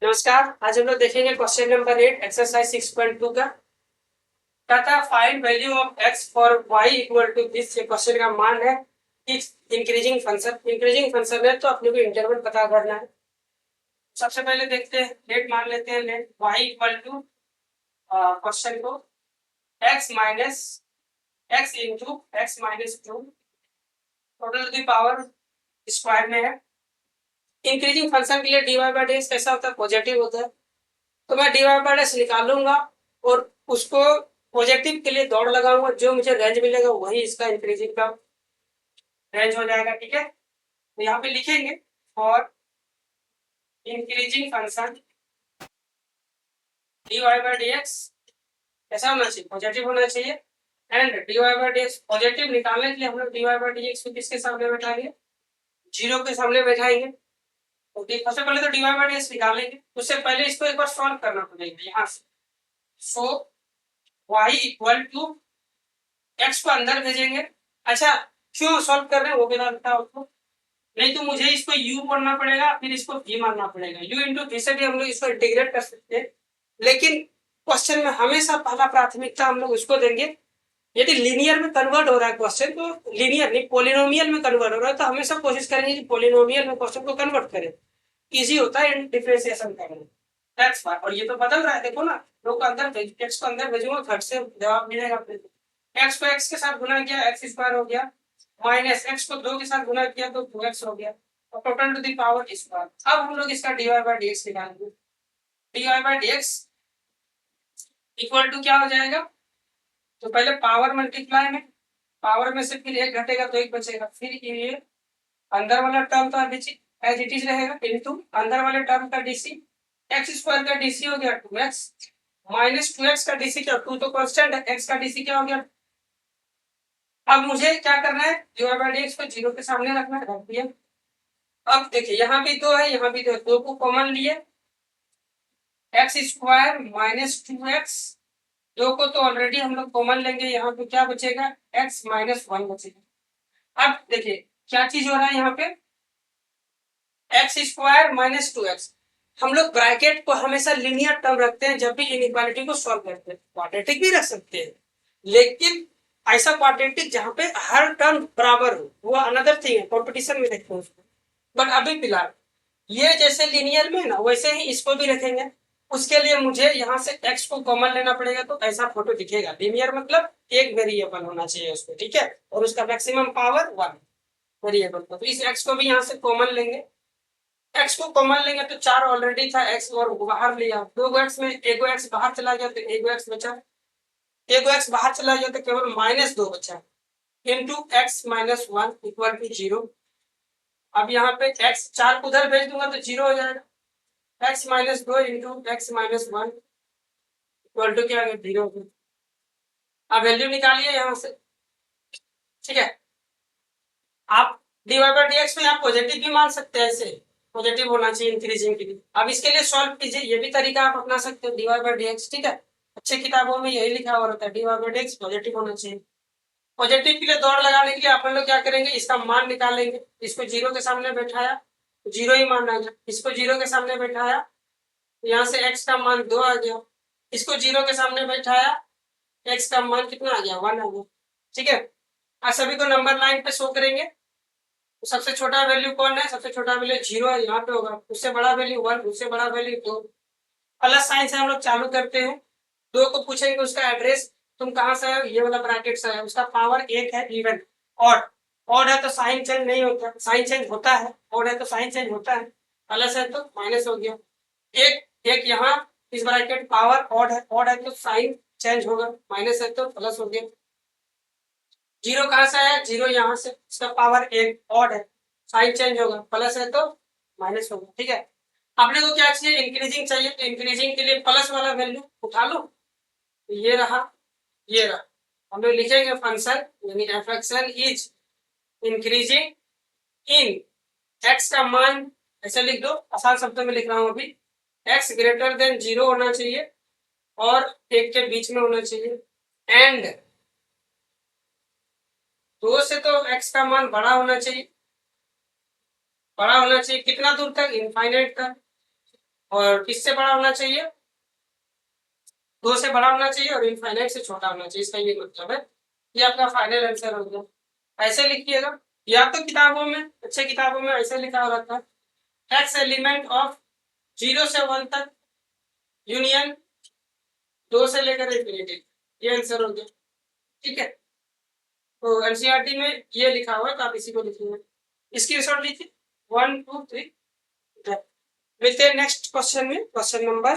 नमस्कार। आज हम लोग देखेंगे क्वेश्चन नंबर 8 एक्सरसाइज 6.2 का। कहता find value of x for y equal to this. ये क्वेश्चन का मान है इंक्रीजिंग फंक्शन है तो अपने को इंटरवल पता करना है। सबसे पहले देखते हैं, लेट मान लेते हैं, let y equal to question को x minus x into x minus two total to the power square में है। इंक्रीजिंग फंक्शन के लिए d y by d x कैसा होता है, पॉजिटिव होता है, तो मैं d y by d x निकालूंगा और उसको पॉजिटिव के लिए दौड़ लगाऊंगा। जो मुझे रेंज मिलेगा वही इसका इंक्रीजिंग का रेंज हो जाएगा। ठीक है, तो यहाँ पे लिखेंगे for increasing function d y by d x कैसा होना चाहिए, पॉजिटिव होना चाहिए। And d y by d x positive निकालने के लिए हम लोग d y by d x को किसके सामने बैठाएंगे, जीरो के सामने बैठाएंगे। तो सबसे पहले तो d y by d x निकालेंगे, उससे पहले इसको एक बार सॉल्व करना पड़ेगा यहाँ से। सो y इक्वल टू एक्स को अंदर भेजेंगे। अच्छा, क्यों सॉल्व कर रहे हैं वो भी बताता हूँ आपको। नहीं तो मुझे इसको u पढ़ना पड़ेगा, फिर इसको v मानना पड़ेगा। u इंटू v से भी हम लोग इसको इंटीग्रेट कर सकते हैं, लेकिन क्वेश्चन में हमेशा पहला प्राथमिकता हम लोग उसको देंगे यदि लीनियर में कन्वर्ट हो रहा है क्वेश्चन, तो लीनियर नहीं पोलिनोमियल में कन्वर्ट हो रहा है तो हमेशा कोशिश करेंगे कि पोलिनोमियल में क्वेश्चन को कन्वर्ट करें। इजी होता है डिफरेंशिएशन करना। That's why. और ये तो बदल रहा है, देखो ना, लोग अंदर एक्स को अंदर भेजूंगा, थर्ड से जवाब मिलेगा। एक्स को एक्स के साथ गुना किया, एक्स स्क्वायर हो गया, माइनस एक्स को 2 के साथ गुना किया तो 2x हो गया, और total to the power square. अब हम लोग इसका dy बाय dx निकालेंगे। dy by dx equal to क्या हो जाएगा, तो पहले पावर मल्टीप्लाई में, पावर में से फिर एक घटेगा तो एक बचेगा, फिर ये अंदर वाला टर्म तो एज इट इज रहेगा, इनटू अंदर वाले टर्म का डीसी, एक्स स्क्वायर का डीसी हो गया 2x, माइनस 2x का डीसी क्या, 2 तो कांस्टेंट है, x का डीसी क्या हो गया। अब मुझे क्या करना है, dy बाय dx को जीरो के सामने रखना है, रख दिया। अब देखिए यहाँ भी 2 है, यहाँ भी 2 है, 2 को कॉमन लिए, एक्स स्क्वायर माइनस 2x, 2 को तो ऑलरेडी हम लोग कॉमन लेंगे, यहाँ पे क्या बचेगा, x माइनस 1 बचेगा। अब देखिए क्या चीज हो रहा है यहाँ पे, एक्स स्क्वायर माइनस 2x। हम लोग ब्रैकेट को हमेशा लीनियर टर्म रखते हैं जब भी इनइक्वालिटी को सॉल्व करते हैं, क्वाड्रेटिक भी रख सकते हैं, लेकिन ऐसा क्वाड्रेटिक जहां पे हर टर्म बराबर हो, वो अनदर थिंग है, कंपटीशन में देखते हैं उसको। बट अभी फिलहाल ये जैसे लीनियर में ना, वैसे ही इसको भी रखेंगे। उसके लिए मुझे यहाँ से x को कॉमन लेना पड़ेगा, तो ऐसा फोटो दिखेगा। लीनियर मतलब एक वेरिएबल होना चाहिए उसको, ठीक है, और उसका मैक्सिमम पावर 1 वेरिएबल को, तो इस x को भी यहाँ से कॉमन लेंगे। x को कॉमन लेंगे तो 4 ऑलरेडी था, x और बाहर लिया, 2x में एगो x बाहर चला गया तो एगो x बचा, एगो x बाहर चला गया तो केवल -2 बचा, into x minus 1 equal to 0। अब यहाँ पे x 4 उधर भेज दूंगा तो 0 हो जाएगा, x minus 2 into x minus 1 equal to क्या, 0 हो गया। अब वैल्यू निकालिए यहाँ से, ठीक है। आप डीवाई बाई डीएक्स में आप पॉजिटिव भी मान सकते हैं, ऐसे पॉजिटिव होना चाहिए इंक्रीजिंग के लिए। अब इसके लिए सॉल्व कीजिए, ये भी तरीका आप अपना सकते हैं, डीवाई बाई डीएक्स, ठीक है। अच्छे किताबों में यही लिखा हुआ रहता है, डीवाई बाई डीएक्स पॉजिटिव होना चाहिए। पॉजिटिव के लिए दौड़ लगाने के लिए अपन लोग क्या करेंगे, इसका मान निकालेंगे। इसको जीरो के सामने बैठाया, जीरो ही मान आएगा, इसको जीरो के सामने बैठाया, यहाँ से x का मान 2 आ गया, इसको जीरो के सामने बैठाया, x का मान कितना आ गया, 1 आ गया, ठीक है। आज सभी को नंबर लाइन पे शो करेंगे। तो सबसे छोटा वैल्यू कौन है, सबसे छोटा वैल्यू 0 है, यहाँ पे होगा। उससे बड़ा वैल्यू 1, उससे बड़ा वैल्यू 2। प्लस साइन से हम लोग चालू करते हैं। 2 को पूछेंगे उसका एड्रेस, तुम कहाँ से आए, ये वाला ब्रैकेट से आए, उसका पावर 1 है, इवन। ऑड, ऑड है तो साइन चेंज नहीं होता, साइन चेंज होता है, ऑड है तो साइन चेंज होता है, प्लस है तो माइनस हो गया। एक एक यहाँ इस ब्रैकेट पावर ऑड है तो साइन चेंज होगा, माइनस है तो प्लस हो गया। 0 कहाँ से आया, 0 यहाँ से, इसका पावर 1 ऑड है, साइन चेंज होगा, प्लस है तो माइनस होगा, ठीक है। अपने को क्या चाहिए, इंक्रीजिंग चाहिए, तो इंक्रीजिंग के लिए प्लस वाला वैल्यू उठा लो, तो ये रहा, ये रहा। हम लोग लिखेंगे फंक्शन यानी fxn is increasing in x का मान, ऐसे लिख दो, आसान शब्दों में लिख रहा हूं अभी, x ग्रेटर देन 0 होना चाहिए और 1 के बीच में होना चाहिए, एंड 2 से तो x का मान बड़ा होना चाहिए, बड़ा होना चाहिए कितना दूर तक, इनफाइनाइट तक। और किससे बड़ा होना चाहिए, 2 से बड़ा होना चाहिए और इनफाइनाइट से छोटा होना चाहिए। इसका ये मतलब है। ये आपका फाइनल आंसर हो गया। ऐसे लिखिएगा, या तो किताबों में, अच्छे किताबों में ऐसे लिखा रहता है, एक्स एलिमेंट ऑफ 0 से 1 तक यूनियन 2 से लेकर इंफिनिटी, ये आंसर हो गया। ठीक है, तो एनसीईआरटी में ये लिखा हुआ है, तो आप इसी को लिखिए। इसकी शॉर्ट लीजिए 1 2 3। मिलते हैं नेक्स्ट क्वेश्चन में, क्वेश्चन नंबर